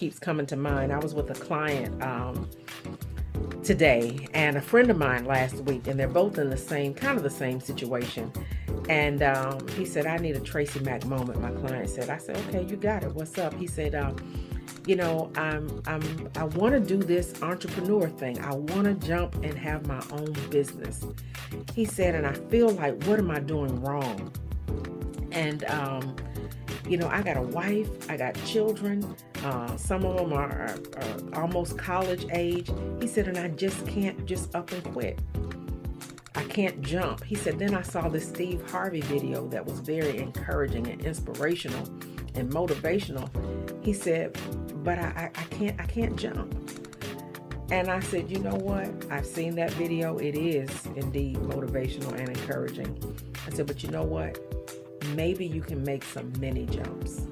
keeps coming to mind. I was with a client today and a friend of mine last week, and they're both in the same kind of the same situation. And he said, "I need a Tracy Mac moment." My client said. I said, "Okay, you got it. What's up?" He said, I want to do this entrepreneur thing. I want to jump and have my own business." He said, "And I feel like, what am I doing wrong?" And I got a wife, I got children. Some of them are almost college age. He said, "And I just can't just up and quit. I can't jump." He said, "Then I saw this Steve Harvey video that was very encouraging and inspirational and motivational." He said, "But I can't jump." And I said, "You know what? I've seen that video. It is indeed motivational and encouraging." I said, "But you know what? Maybe you can make some mini jumps."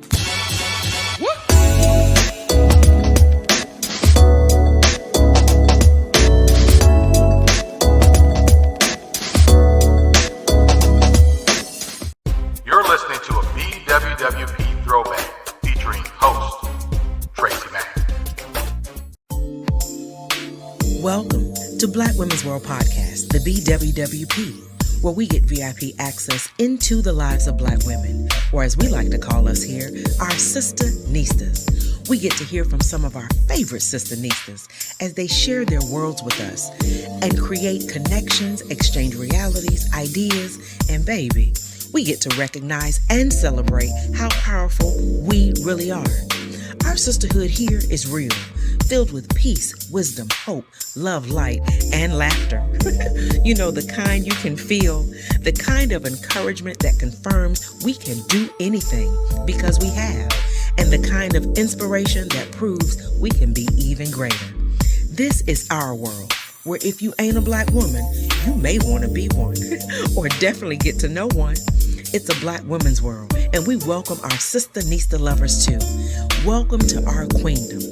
You're listening to a BWWP throwback featuring host Tracy Mac. Welcome to Black Women's World Podcast, the BWWP, where we get VIP access into the lives of Black women, or as we like to call us here, our Sister Nistas. We get to hear from some of our favorite Sister Nistas as they share their worlds with us and create connections, exchange realities, ideas, and baby, we get to recognize and celebrate how powerful we really are. Our sisterhood here is real, filled with peace, wisdom, hope, love, light, and laughter. You know, the kind you can feel, the kind of encouragement that confirms we can do anything because we have, and the kind of inspiration that proves we can be even greater. This is our world, where if you ain't a Black woman, you may want to be one, or definitely get to know one. It's a Black women's world, and we welcome our Sister Nista lovers too. Welcome to our queendom.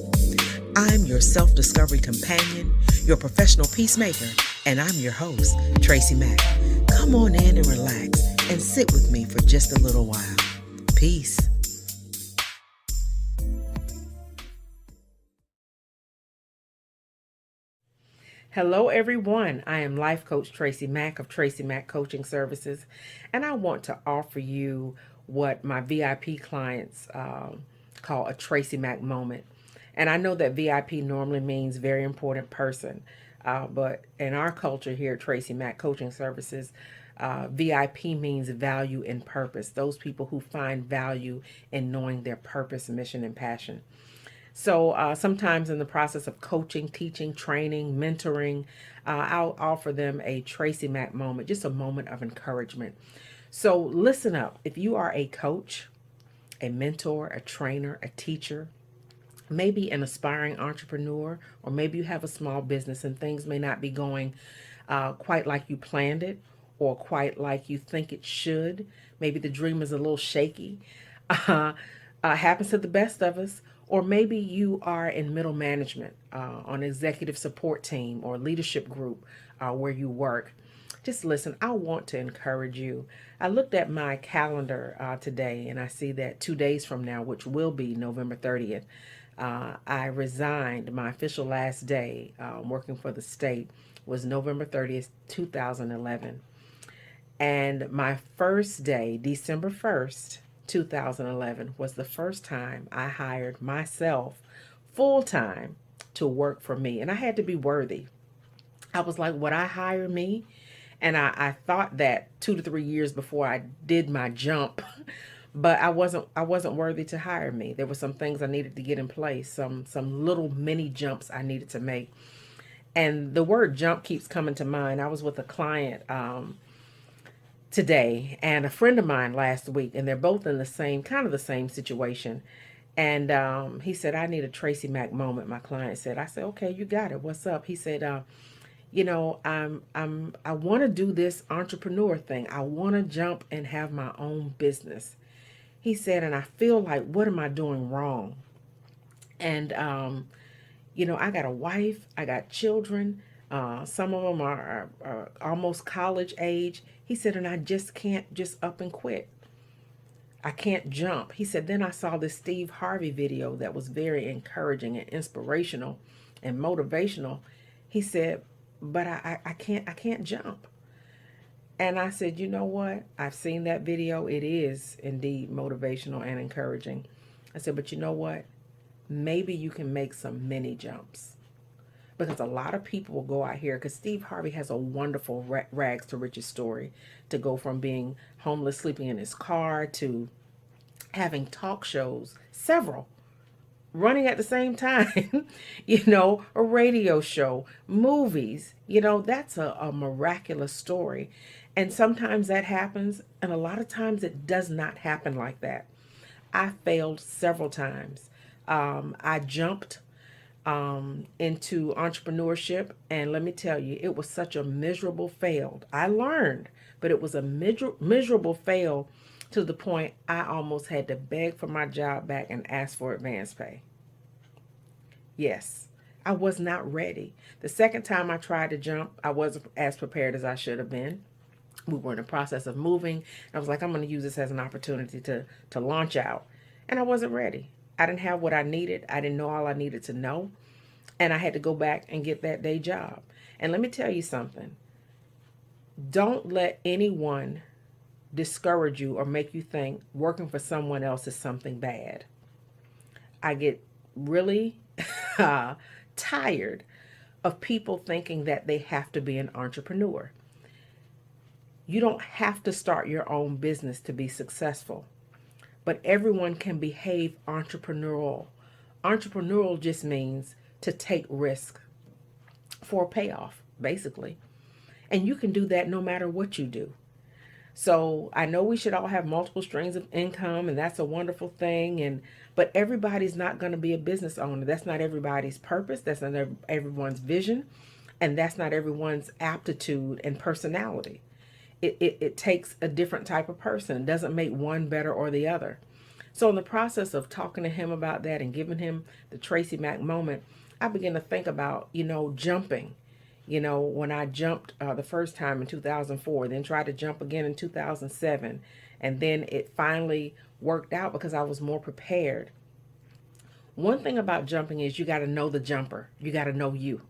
I'm your self-discovery companion, your professional peacemaker, and I'm your host, Tracy Mac. Come on in and relax and sit with me for just a little while. Peace. Hello, everyone. I am Life Coach Tracy Mac of TracyMac Coaching Services, and I want to offer you what my VIP clients call a Tracy Mac moment. And I know that VIP normally means very important person, but in our culture here at Tracy Mac Coaching Services, VIP means value and purpose. Those people who find value in knowing their purpose, mission, and passion. So sometimes in the process of coaching, teaching, training, mentoring, I'll offer them a Tracy Mac moment, just a moment of encouragement. So listen up. If you are a coach, a mentor, a trainer, a teacher, maybe an aspiring entrepreneur, or maybe you have a small business and things may not be going quite like you planned it or quite like you think it should. Maybe the dream is a little shaky. Happens to the best of us. Or maybe you are in middle management on executive support team or leadership group where you work. Just listen, I want to encourage you. I looked at my calendar today and I see that 2 days from now, which will be November 30th, I resigned. My official last day working for the state was November 30th, 2011. And my first day, December 1st, 2011, was the first time I hired myself full time to work for me. And I had to be worthy. I was like, would I hire me? And I thought that 2 to 3 years before I did my jump, but I wasn't worthy to hire me. There were some things I needed to get in place, some little mini jumps I needed to make. And the word jump keeps coming to mind. I was with a client today and a friend of mine last week, and they're both in the same kind of the same situation. And he said, "I need a Tracy Mac moment." My client said. I said, "Okay, you got it. What's up?" He said, I want to do this entrepreneur thing. I want to jump and have my own business." He said, "And I feel like, what am I doing wrong?" And I got a wife, I got children. Some of them are almost college age. He said, "And I just can't just up and quit. I can't jump. He said, then I saw this Steve Harvey video that was very encouraging and inspirational and motivational. He said, but I can't jump. And I said, you know what? I've seen that video. It is indeed motivational and encouraging. I said, but you know what? Maybe you can make some mini jumps. Because a lot of people will go out here, because Steve Harvey has a wonderful rags to riches story, to go from being homeless, sleeping in his car, to having talk shows, several, running at the same time, a radio show, movies, that's a miraculous story. And sometimes that happens, and a lot of times it does not happen like that. I failed several times. I jumped into entrepreneurship, and let me tell you, it was such a miserable fail. I learned, but it was a miserable fail to the point I almost had to beg for my job back and ask for advance pay. Yes, I was not ready. The second time I tried to jump, I wasn't as prepared as I should have been. We were in the process of moving. I was like, I'm going to use this as an opportunity to launch out. And I wasn't ready. I didn't have what I needed. I didn't know all I needed to know. And I had to go back and get that day job. And let me tell you something. Don't let anyone discourage you or make you think working for someone else is something bad. I get really tired of people thinking that they have to be an entrepreneur. You don't have to start your own business to be successful, but everyone can behave entrepreneurial. Entrepreneurial just means to take risk for a payoff, basically. And you can do that no matter what you do. So I know we should all have multiple streams of income, and that's a wonderful thing. But everybody's not going to be a business owner. That's not everybody's purpose. That's not everyone's vision. And that's not everyone's aptitude and personality. It takes a different type of person. It doesn't make one better or the other. So in the process of talking to him about that and giving him the TracyMac moment, I began to think about, jumping. When I jumped the first time in 2004, then tried to jump again in 2007, and then it finally worked out because I was more prepared. One thing about jumping is you got to know the jumper. You got to know you.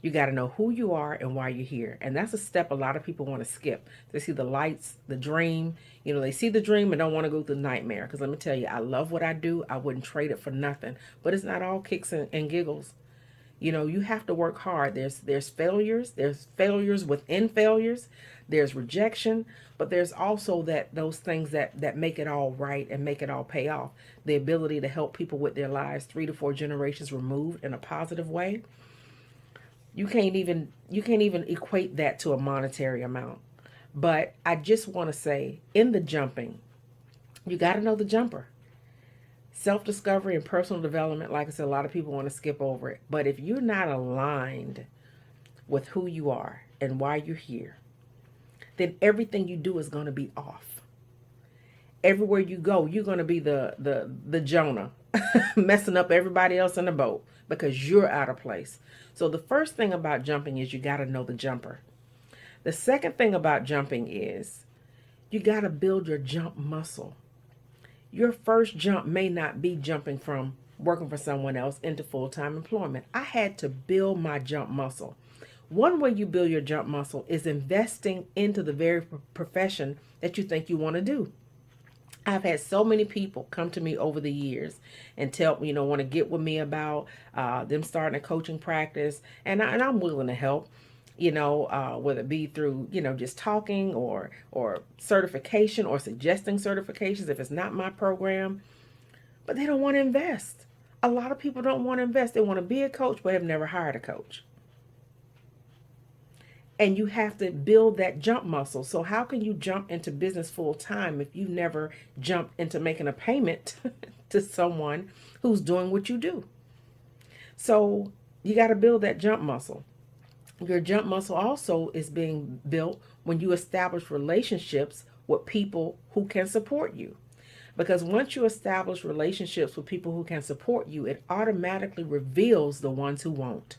You got to know who you are and why you're here. And that's a step a lot of people want to skip. They see the lights, the dream. They see the dream and don't want to go through the nightmare. Because let me tell you, I love what I do. I wouldn't trade it for nothing. But it's not all kicks and giggles. You have to work hard. There's failures. There's failures within failures. There's rejection. But there's also those things that make it all right and make it all pay off. The ability to help people with their lives 3 to 4 generations removed in a positive way. You can't even equate that to a monetary amount. But I just want to say, in the jumping, you got to know the jumper. Self-discovery and personal development, like I said, a lot of people want to skip over it. But if you're not aligned with who you are and why you're here, then everything you do is going to be off. Everywhere you go, you're going to be the Jonah, messing up everybody else in the boat because you're out of place. So the first thing about jumping is you got to know the jumper. The second thing about jumping is you got to build your jump muscle. Your first jump may not be jumping from working for someone else into full-time employment. I had to build my jump muscle. One way you build your jump muscle is investing into the very profession that you think you want to do. I've had so many people come to me over the years and tell me, want to get with me about them starting a coaching practice. And I'm willing to help, whether it be through, just talking or certification or suggesting certifications if it's not my program. But they don't want to invest. A lot of people don't want to invest. They want to be a coach but have never hired a coach. And you have to build that jump muscle. So how can you jump into business full time if you never jumped into making a payment to someone who's doing what you do? So you got to build that jump muscle. Your jump muscle also is being built when you establish relationships with people who can support you. Because once you establish relationships with people who can support you, it automatically reveals the ones who won't.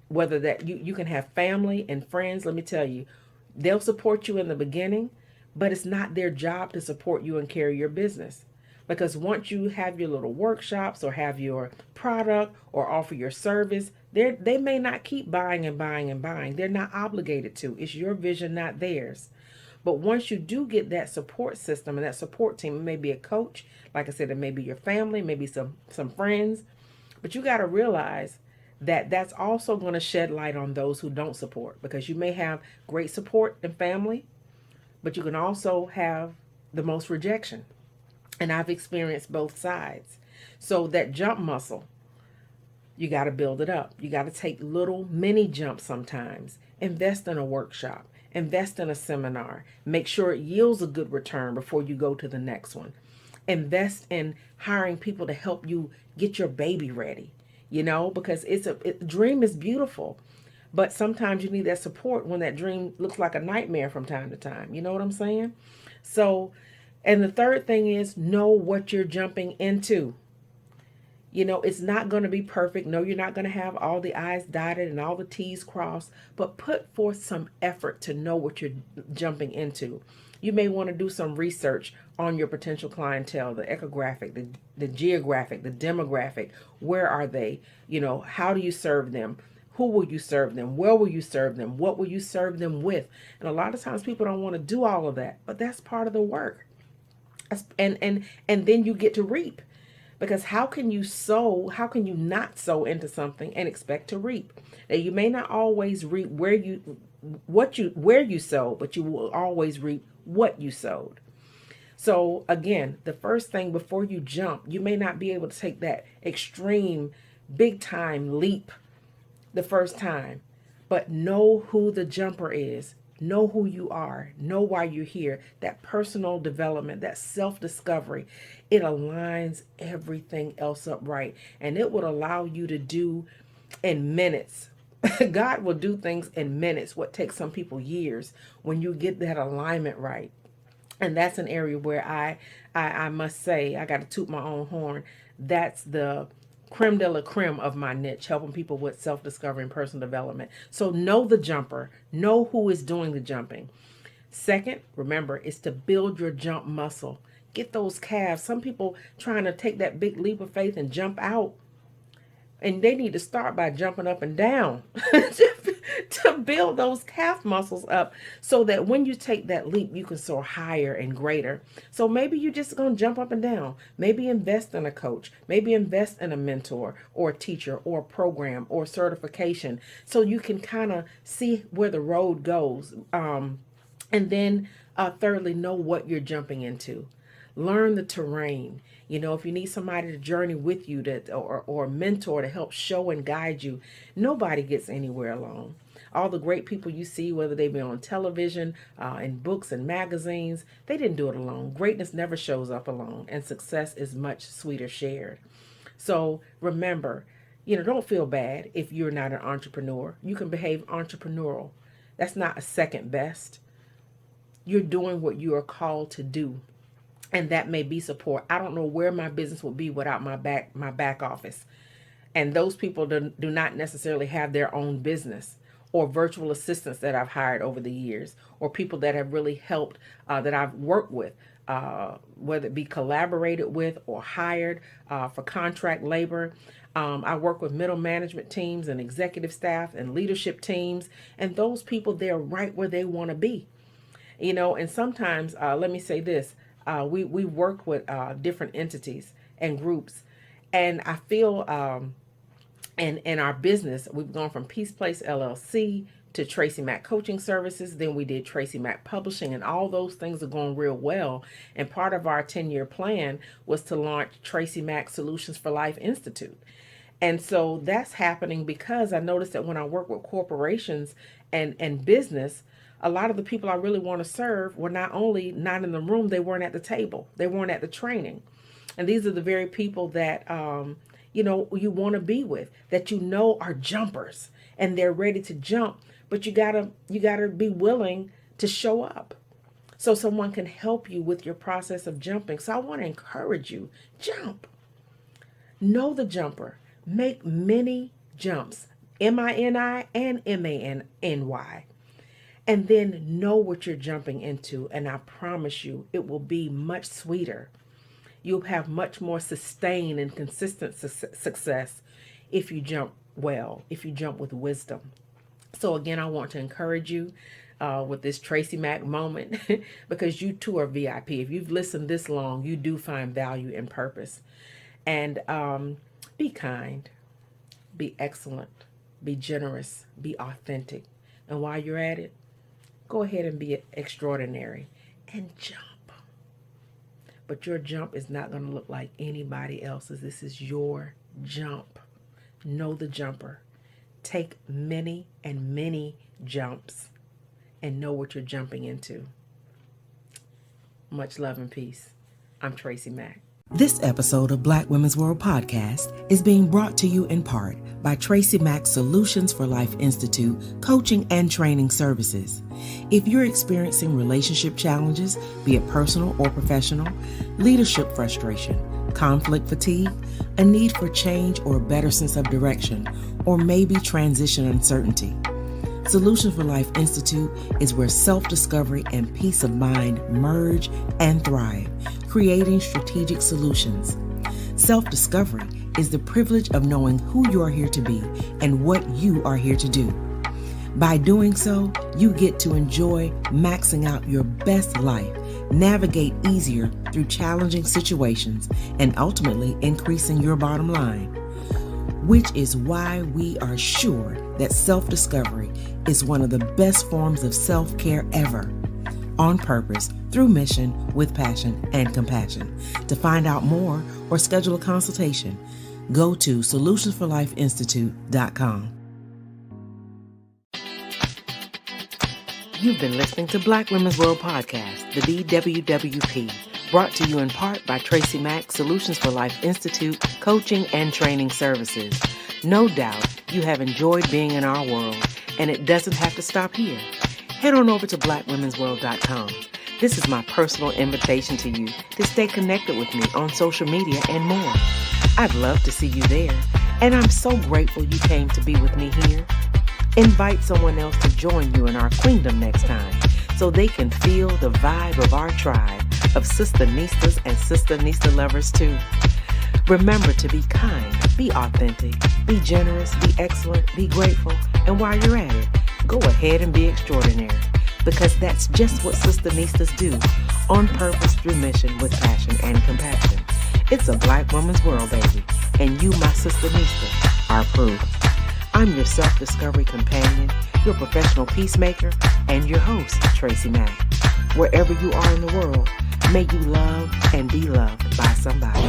Whether that you can have family and friends, let me tell you, they'll support you in the beginning, but it's not their job to support you and carry your business. Because once you have your little workshops or have your product or offer your service, they may not keep buying and buying and buying. They're not obligated to. It's your vision, not theirs. But once you do get that support system and that support team, it may be a coach, like I said, it may be your family, maybe some friends, but you got to realize that that's also going to shed light on those who don't support, because you may have great support and family, but you can also have the most rejection. And I've experienced both sides. So that jump muscle, you got to build it up. You got to take little mini jumps sometimes. Invest in a workshop, invest in a seminar. Make sure it yields a good return before you go to the next one. Invest in hiring people to help you get your baby ready, because dream is beautiful. But sometimes you need that support when that dream looks like a nightmare from time to time. You know what I'm saying? So, and the third thing is know what you're jumping into. It's not going to be perfect. No, you're not going to have all the I's dotted and all the T's crossed, but put forth some effort to know what you're jumping into. You may want to do some research on your potential clientele, the ecographic, the geographic, the demographic. Where are they? How do you serve them? Who will you serve them? Where will you serve them? What will you serve them with? And a lot of times people don't want to do all of that, but that's part of the work. And then you get to reap. Because how can you not sow into something and expect to reap? Now, you may not always reap where you sow, but you will always reap what you sowed. So again, the first thing before you jump, you may not be able to take that extreme, big time leap the first time, but know who the jumper is. Know who you are. Know why you're here. That personal development, that self-discovery, it aligns everything else up right. And it would allow you to do in minutes. God will do things in minutes, what takes some people years, when you get that alignment right. And that's an area where I must say, I got to toot my own horn. That's the creme de la creme of my niche, helping people with self-discovery and personal development. So know the jumper, know who is doing the jumping. Second, remember, is to build your jump muscle. Get those calves. Some people trying to take that big leap of faith and jump out, and they need to start by jumping up and down to build those calf muscles up so that when you take that leap, you can soar higher and greater. So maybe you're just going to jump up and down. Maybe invest in a coach. Maybe invest in a mentor or a teacher or a program or certification so you can kind of see where the road goes. And then thirdly, know what you're jumping into. Learn the terrain. If you need somebody to journey with you or a mentor to help show and guide you, nobody gets anywhere alone. All the great people you see, whether they be on television, in books and magazines, they didn't do it alone. Greatness never shows up alone, and success is much sweeter shared. So remember, don't feel bad if you're not an entrepreneur. You can behave entrepreneurial. That's not a second best. You're doing what you are called to do. And that may be support. I don't know where my business would be without my back office. And those people do not necessarily have their own business, or virtual assistants that I've hired over the years, or people that have really helped, that I've worked with, whether it be collaborated with or hired for contract labor. I work with middle management teams and executive staff and leadership teams, and those people, they're right where they want to be. And sometimes, let me say this, we work with different entities and groups, and I feel in our business, we've gone from Peace Place LLC to TracyMac Coaching Services. Then we did TracyMac Publishing, and all those things are going real well. And part of our 10-year plan was to launch TracyMac Solutions for Life Institute. And so that's happening because I noticed that when I work with corporations and business, a lot of the people I really want to serve were not only not in the room, they weren't at the table. They weren't at the training. And these are the very people that, you want to be with, that are jumpers and they're ready to jump, but you gotta be willing to show up so someone can help you with your process of jumping. So I want to encourage you, jump. Know the jumper. Make many jumps, MINI and MANNY. And then know what you're jumping into, and I promise you it will be much sweeter. You'll have much more sustained and consistent success if you jump well, if you jump with wisdom. So again, I want to encourage you with this TracyMac moment because you too are VIP. If you've listened this long, you do find value and purpose. And be kind, be excellent, be generous, be authentic. And while you're at it, go ahead and be extraordinary and jump. But your jump is not going to look like anybody else's. This is your jump. Know the jumper. Take many and many jumps and know what you're jumping into. Much love and peace. I'm TracyMac. This episode of Black Women's World Podcast is being brought to you in part by TracyMac Solutions for Life Institute Coaching and Training Services. If you're experiencing relationship challenges, be it personal or professional, leadership frustration, conflict fatigue, a need for change or a better sense of direction, or maybe transition uncertainty, Solutions for Life Institute is where self-discovery and peace of mind merge and thrive, creating strategic solutions. Self-discovery is the privilege of knowing who you are here to be and what you are here to do. By doing so, you get to enjoy maxing out your best life, navigate easier through challenging situations, and ultimately increasing your bottom line. Which is why we are sure that self-discovery is one of the best forms of self-care ever. On purpose, through mission, with passion and compassion. To find out more or schedule a consultation, go to solutionsforlifeinstitute.com. You've been listening to Black Women's World Podcast, the BWWP, brought to you in part by TracyMac Solutions for Life Institute Coaching and Training Services. No doubt you have enjoyed being in our world, and it doesn't have to stop here. Head on over to blackwomensworld.com. This is my personal invitation to you to stay connected with me on social media and more. I'd love to see you there, and I'm so grateful you came to be with me here. Invite someone else to join you in our queendom next time so they can feel the vibe of our tribe of Sistanistas and Sistanista lovers too. Remember to be kind, be authentic, be generous, be excellent, be grateful, and while you're at it, go ahead and be extraordinary, because that's just what Sistanistas do, on purpose, through mission, with passion and compassion. It's a Black woman's world, baby, and you, my Sistanista, are proof. I'm your self-discovery companion, your professional peacemaker, and your host, TracyMac. Wherever you are in the world, may you love and be loved by somebody.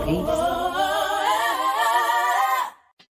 Peace.